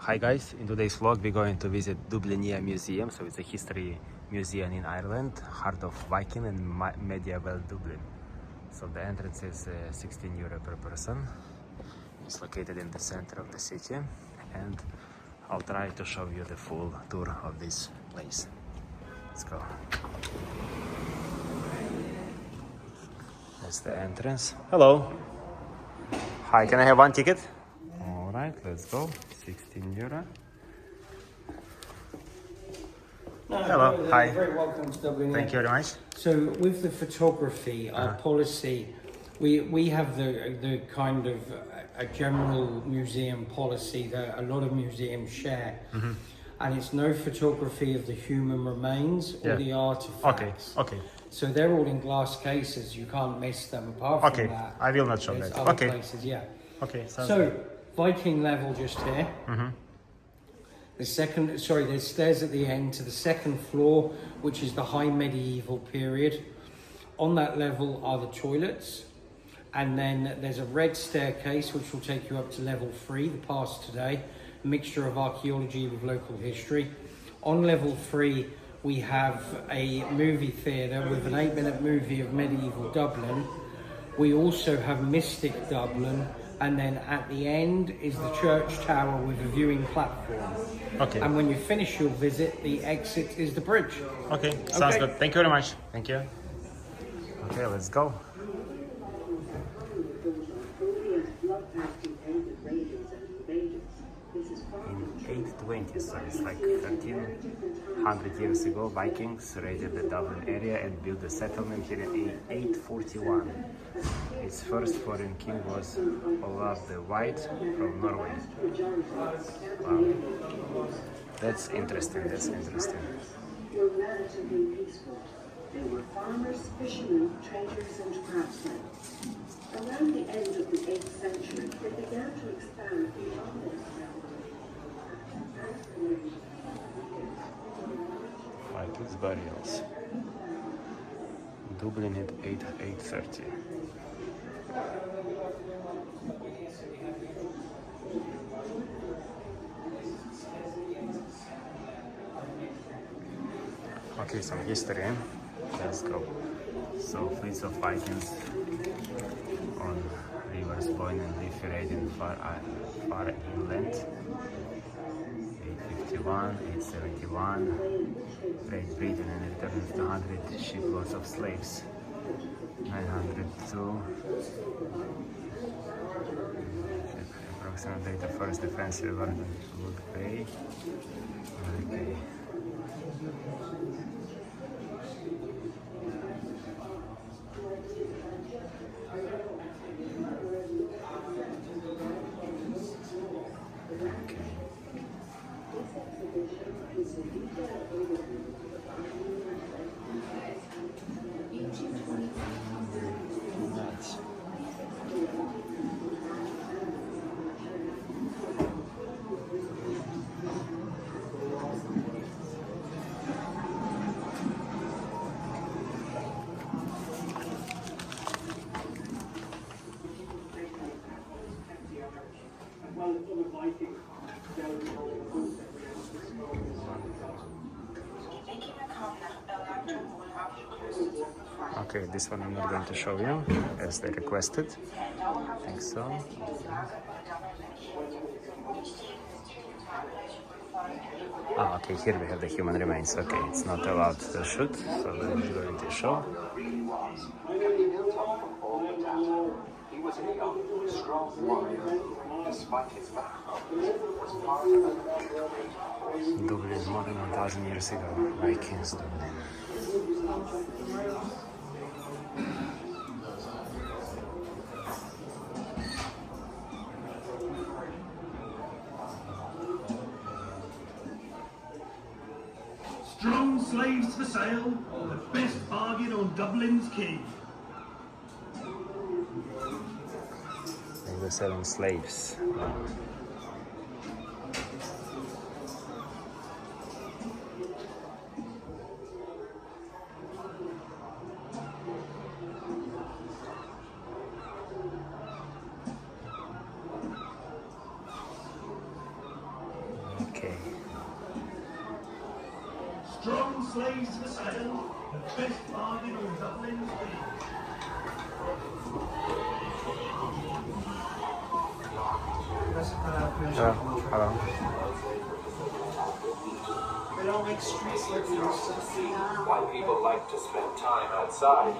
Hi guys, in today's vlog we're going to visit Dublinia Museum. So it's a history museum in Ireland, heart of Viking and medieval Dublin. So the entrance is €16 per person. It's located in the center of the city, and I'll try to show you the full tour of this place. Let's go. That's the entrance. Hello. Hi, can I have one ticket? All right, let's go. €16. Hello, hi. You're very welcome to Dublin. Thank you very much. So with the photography, our policy, we have the kind of a general museum policy that a lot of museums share. And it's no photography of the human remains or the artifacts. Okay. So they're all in glass cases. You can't miss them. Apart from that, I will not show there's that. other places, Okay. So Viking level just here. There's stairs at the end to the second floor, which is the high medieval period. On that level are the toilets, and then there's a red staircase which will take you up to level 3, the past today, a mixture of archaeology with local history. On level 3 we have a movie theatre with an 8-minute movie of medieval Dublin. We also have Mystic Dublin, and then at the end is the church tower with a viewing platform. Okay. And when you finish your visit, the exit is the bridge. Okay, sounds good. Thank you very much. Thank you. Okay, let's go. In 820, so it's like 1300 years ago, Vikings raided the Dublin area and built a settlement here in 841. Its first foreign king was Olaf the White from Norway. Wow. That's interesting. Were relatively peaceful. They were farmers, fishermen, traders, and craftsmen. Around the end of the 8th century, they began to expand beyond this. Vikings burials. Dublin at 830. Okay, some history. Let's go. So fleets of Vikings on rivers Boyne and Liffey raiding far inland. 851, 871. Great Britain and returned with 200 shiploads of slaves. 902. Approximate date of first defensive Wood Bay. Okay. Okay, this one I'm not going to show you as they requested. I think so. Okay, here we have the human remains. Okay, it's not allowed to shoot, so I'm going to show. He was a young, strong warrior. Despite his background, was part of a great Dublin, more than 1,000 years ago. Vikings, Dublin. Strong slaves for sale, the best bargain on Dublin's quay. They were selling slaves. Okay. Strong slaves to the sail, the best bargain on Dublin's beach. Hello. They don't make streets like they used to. Why people like to spend time outside.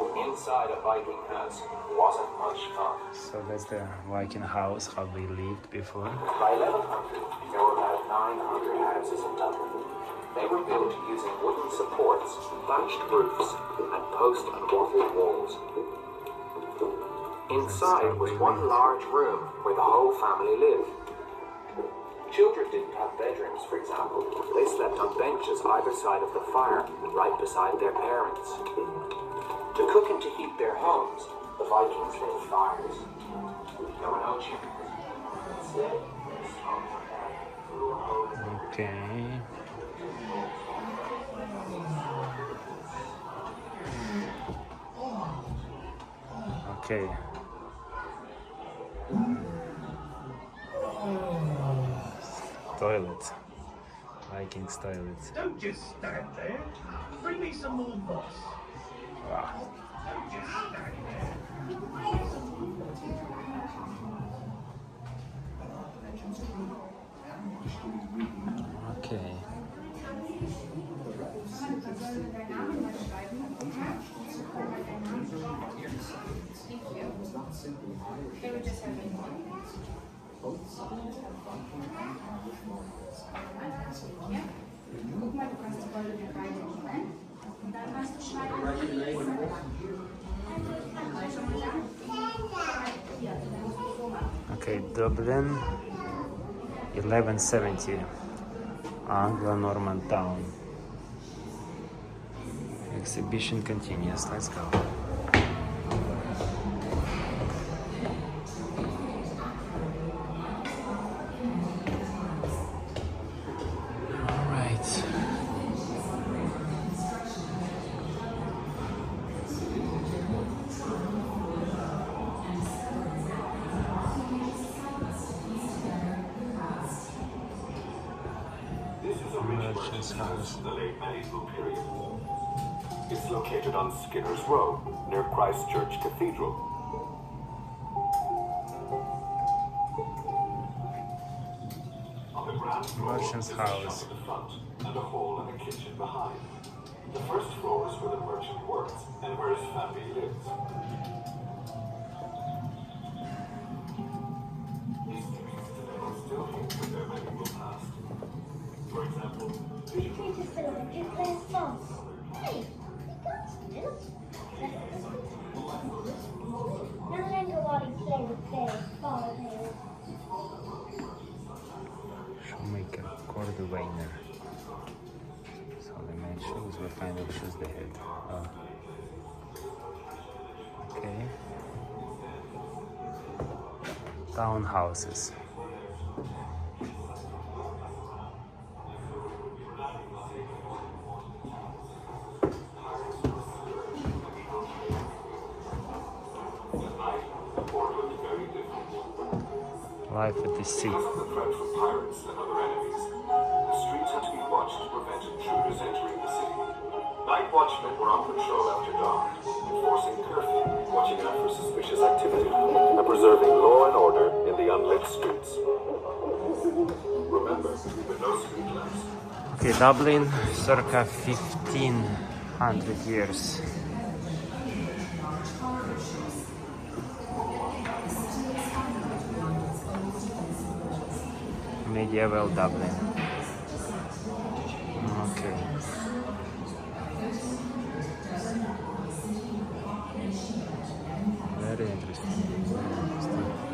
Inside a Viking hut wasn't much fun. So that's the Viking house, how they lived before. By 1100, there were about 900 houses in Dublin. They were built using wooden supports, thatched roofs, and post and wattled walls. Inside was one large room where the whole family lived. Children didn't have bedrooms, for example. They slept on benches either side of the fire, right beside their parents. To cook and to heat their homes, the Vikings lit fires. There were no chimneys. Instead, they smoked through a hole in the Okay. Okay. Toilet. Vikings toilet. Don't just stand there. Bring me some more moss. Wow. Don't just stand there. Okay. Guck mal, du kannst das goldene Kreis nehmen. Und dann hast du Schneiden. Okay, Dublin, 1170, Anglo-Norman town. Exhibition continues. Let's go. All right. This is a rich residence in the late medieval period. It's located on Skinner's Row, near Christ Church Cathedral. On the ground floor Merchant's is a shop house. at the front and a hall and a kitchen behind. The first floor is where the merchant works and where his family lives. These streets today still hint with their medieval past. For example, Did you need to fill up a glass sauce? Hey, we got some milk. Now then go out and play with bears, ball bears. Shoemaker, Cordwainer. So they made shoes. What kind of shoes they had? Oh. Okay. Townhouses. Life at the sea. because of the threat from pirates and other enemies, the streets had to be watched to prevent intruders entering the city. Night watchmen were on patrol after dark, enforcing curfew, watching out for suspicious activity, and preserving law and order in the unlit streets. Remember, with no street lamps, Okay, Dublin, circa 1500 years. Medieval Dublin. Okay. Very interesting.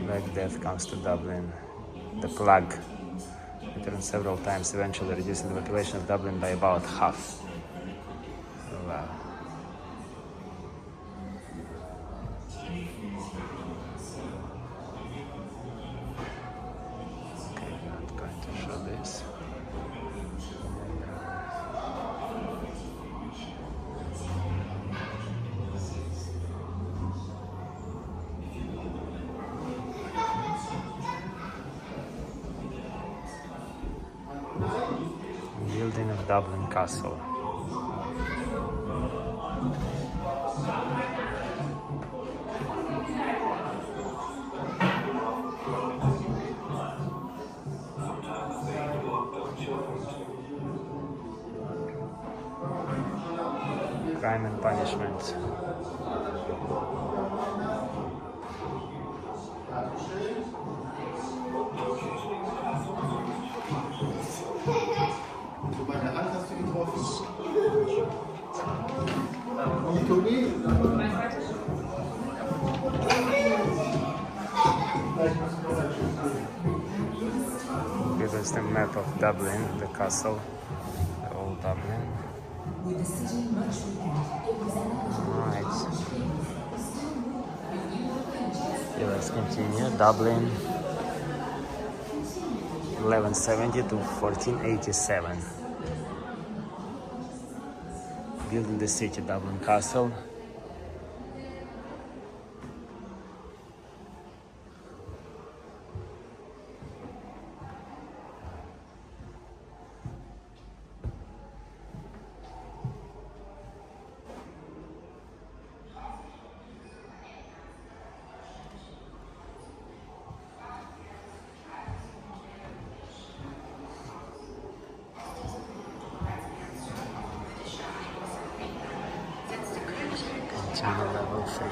Black Death comes to Dublin. The plague returned several times, eventually reducing the population of Dublin by about half. Oh, wow. Okay, I'm not going to show this. Building of Dublin Castle. Crime and Punishment. Meine Hand hast du getroffen. Tobi? This is the map of Dublin, the castle, the old Dublin. Alright. Okay, let's continue. Dublin, 1170 to 1487. Building the city, Dublin Castle. Continue level 3.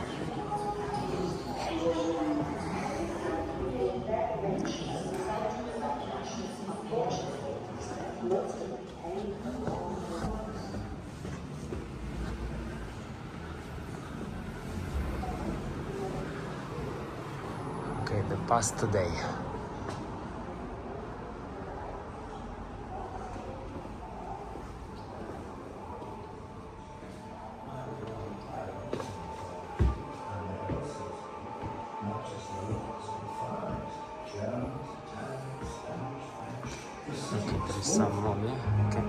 Okay, the past today. Okay, there's some movie. Okay.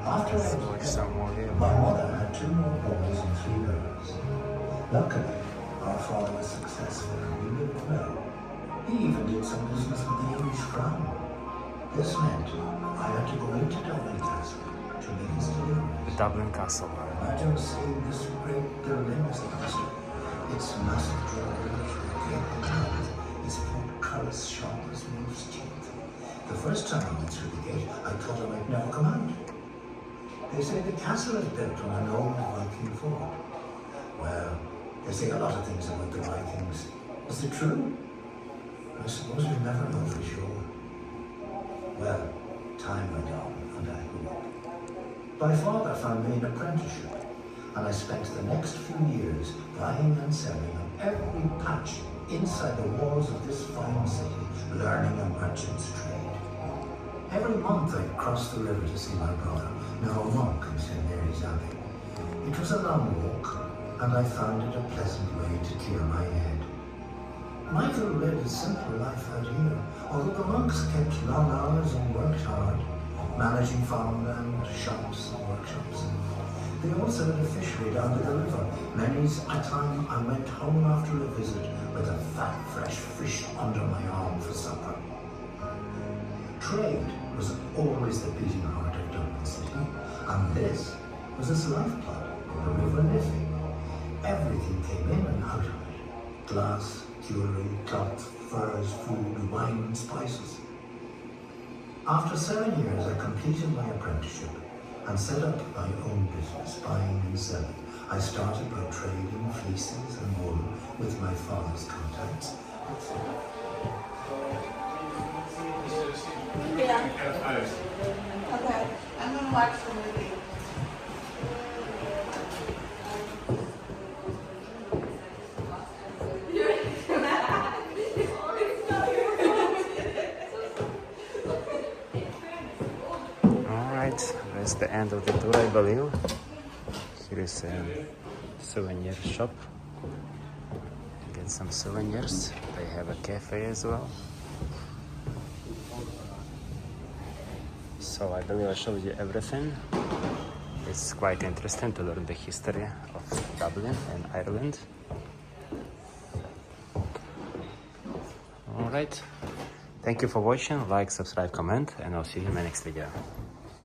Let's watch some movie. My mother had 2 more boys and 3 girls. Luckily, our father was successful and we lived well. He even did some business with the English crown. This meant I had to go into Dublin Castle to make his deliveries. Dublin Castle. Imagine seeing this great building as a master. Its massive drawbridge with gaping mouth, its portcullis sharp as wolf's teeth. The first time I went through the gate, I thought I might never come out. They say the castle is built on an old Viking fort. Well, they say a lot of things about the Vikings. Is it true? I suppose we'll never know for sure. Well, time went on and I grew up. My father found me an apprenticeship, and I spent the next few years buying and selling on every patch inside the walls of this fine city, learning a merchant's trade. Every month I'd cross the river to see my brother, now a monk in St. Mary's Abbey. It was a long walk, and I found it a pleasant way to clear my head. Michael led a simple life out here, although the monks kept long hours and worked hard, managing farmland, shops and workshops. They also had a fishery down by the river. Many's a time I went home after a visit with a fat, fresh fish under my arm for supper. Trade was always the beating heart of Dublin City, and this was its lifeblood, the River Liffey. Everything came in and out of it. Glass, jewellery, cloth, furs, food, wine and spices. After 7 years, I completed my apprenticeship and set up my own business, buying and selling. I started by trading fleeces and wool with my father's contacts. Yeah. Okay. I'm gonna watch the movie. Alright, that's the end of the tour, I believe. Here is a souvenir shop. Get some souvenirs. They have a cafe as well. So I believe I showed you everything. It's quite interesting to learn the history of Dublin and Ireland. Alright, thank you for watching, like, subscribe, comment, and I'll see you in my next video.